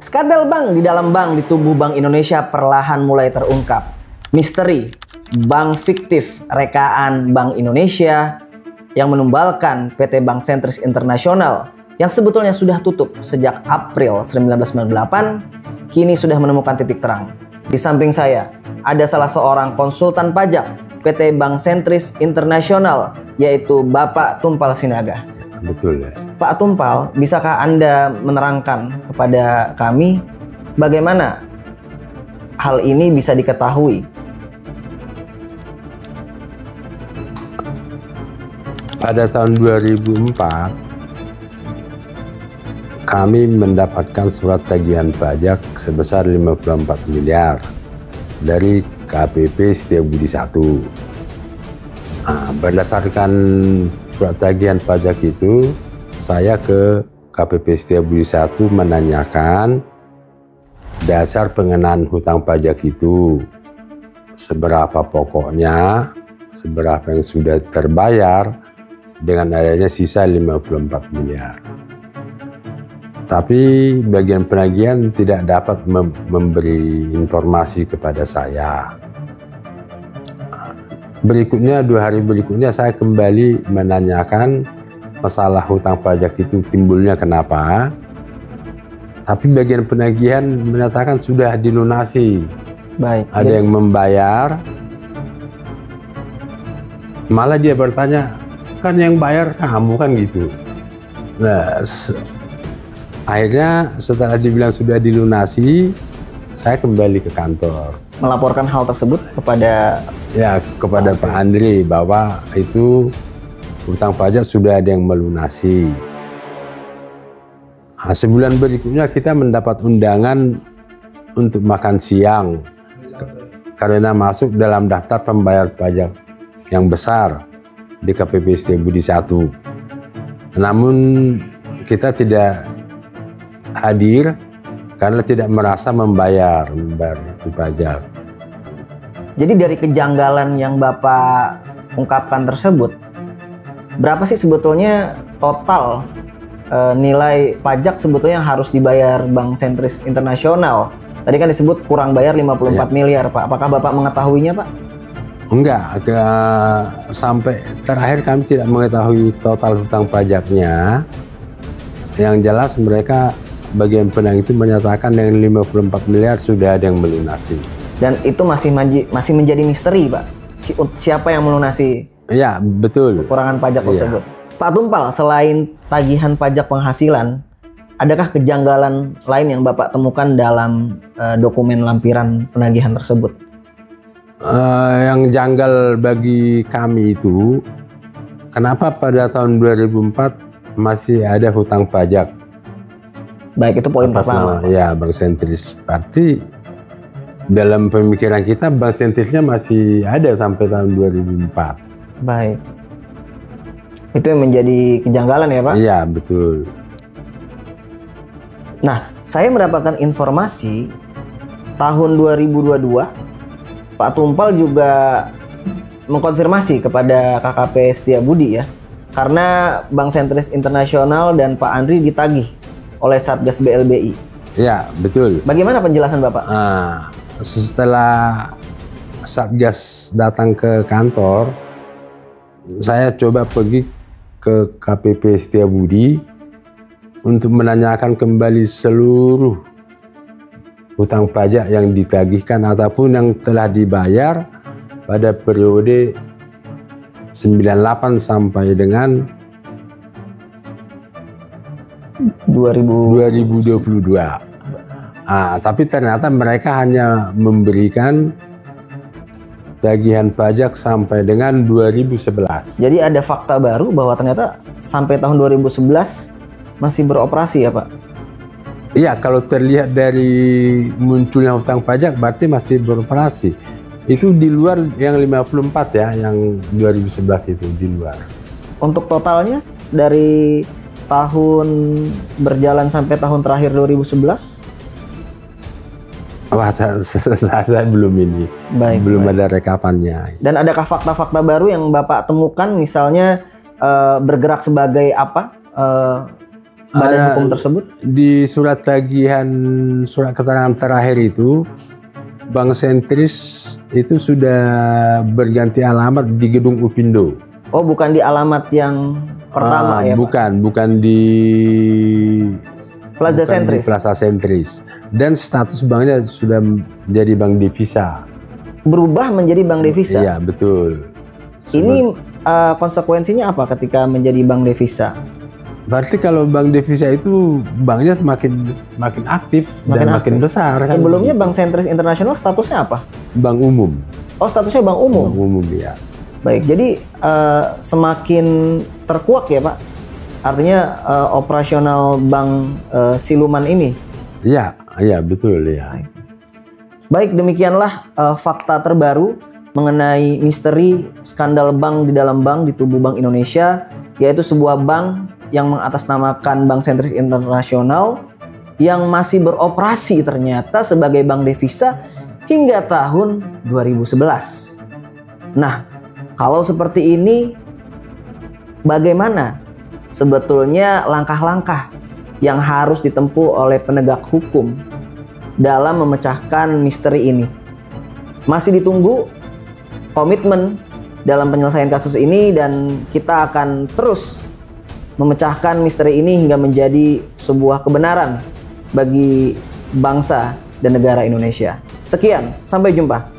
Skandal bank di dalam bank di tubuh Bank Indonesia perlahan mulai terungkap. Misteri bank fiktif rekaan Bank Indonesia yang menumbalkan PT Bank Sentris Internasional yang sebetulnya sudah tutup sejak April 1998 kini sudah menemukan titik terang. Di samping saya ada salah seorang konsultan pajak PT Bank Sentris Internasional, yaitu Bapak Tumpal Sinaga. Betul ya. Pak Tumpal, bisakah Anda menerangkan kepada kami bagaimana hal ini bisa diketahui? Pada tahun 2004, kami mendapatkan surat tagihan pajak sebesar 54 miliar dari KPP Setiabudi 1. Berdasarkan surat tagihan pajak itu, saya ke KPP Setiabudi 1 menanyakan dasar pengenaan hutang pajak itu, seberapa pokoknya, seberapa yang sudah terbayar dengan adanya sisa 54 miliar. Tapi bagian penagihan tidak dapat memberi informasi kepada saya. Berikutnya, 2 hari berikutnya saya kembali menanyakan masalah hutang pajak itu timbulnya kenapa. Tapi bagian penagihan menyatakan sudah dilunasi. Baik. Ada yang membayar. Malah dia bertanya, kan yang bayar kamu kan gitu. Nah, akhirnya setelah dibilang sudah dilunasi, saya kembali ke kantor. Melaporkan hal tersebut kepada Pak Andri bahwa itu hutang pajak sudah ada yang melunasi. Sebulan berikutnya kita mendapat undangan untuk makan siang karena masuk dalam daftar pembayar pajak yang besar di KPP Setiabudi 1. Namun kita tidak hadir karena tidak merasa membayar itu pajak. Jadi dari kejanggalan yang Bapak ungkapkan tersebut, berapa sih sebetulnya total nilai pajak sebetulnya yang harus dibayar Bank Sentris Internasional? Tadi kan disebut kurang bayar 54 miliar, Pak. Apakah Bapak mengetahuinya, Pak? Enggak, sampai terakhir kami tidak mengetahui total hutang pajaknya. Yang jelas mereka bagian penagih itu menyatakan yang 54 miliar sudah ada yang melunasi. Dan itu masih menjadi misteri, Pak. Siapa yang melunasi? Iya, betul. Kekurangan pajak tersebut. Pak Tumpal, selain tagihan pajak penghasilan, adakah kejanggalan lain yang Bapak temukan dalam dokumen lampiran penagihan tersebut? Yang janggal bagi kami itu, kenapa pada tahun 2004 masih ada hutang pajak? Baik, itu poin pertama. Ya, Bank Sentris. Berarti dalam pemikiran kita Bank Sentrisnya masih ada sampai tahun 2004. Baik. Itu yang menjadi kejanggalan ya, Pak? Iya, betul. Nah, saya mendapatkan informasi tahun 2022 Pak Tumpal juga mengkonfirmasi kepada KKP Setiabudi ya, karena Bank Sentris Internasional dan Pak Andri ditagih oleh Satgas BLBI. Ya, betul. Bagaimana penjelasan Bapak? Setelah Satgas datang ke kantor, saya coba pergi ke KPP Setiabudi untuk menanyakan kembali seluruh hutang pajak yang ditagihkan ataupun yang telah dibayar pada periode 98 sampai dengan 2022. Tapi ternyata mereka hanya memberikan tagihan pajak sampai dengan 2011. Jadi ada fakta baru bahwa ternyata sampai tahun 2011 masih beroperasi ya, Pak? Iya, kalau terlihat dari munculnya hutang pajak berarti masih beroperasi. Itu di luar yang 54 ya, yang 2011 itu di luar. Untuk totalnya dari tahun berjalan sampai tahun terakhir 2011? Wah, saya belum ini. Belum ada rekapannya. Dan adakah fakta-fakta baru yang Bapak temukan, misalnya bergerak sebagai apa? badan hukum tersebut? Di surat tagihan, surat keterangan terakhir itu, Bank Sentris itu sudah berganti alamat di gedung Upindo. Oh, bukan di alamat yang pertama ya, bukan, Pak? Bukan di Plaza Sentris. Di Plaza Sentris. Dan status banknya sudah menjadi bank devisa. Berubah menjadi bank devisa? Iya, betul. Ini konsekuensinya apa ketika menjadi bank devisa? Berarti kalau bank devisa itu banknya makin aktif dan makin besar. Kan? Sebelumnya Bank Sentris Internasional statusnya apa? Bank umum. Oh, statusnya bank umum. Bank umum ya. Baik, jadi semakin terkuak ya Pak. Artinya operasional bank siluman ini. Iya, betul ya. Baik, demikianlah fakta terbaru mengenai misteri skandal bank di dalam bank di tubuh Bank Indonesia, yaitu sebuah bank yang mengatasnamakan Bank Sentris Internasional yang masih beroperasi ternyata sebagai bank devisa hingga tahun 2011. Nah, kalau seperti ini, bagaimana sebetulnya langkah-langkah yang harus ditempuh oleh penegak hukum dalam memecahkan misteri ini? Masih ditunggu komitmen dalam penyelesaian kasus ini, dan kita akan terus memecahkan misteri ini hingga menjadi sebuah kebenaran bagi bangsa dan negara Indonesia. Sekian, sampai jumpa.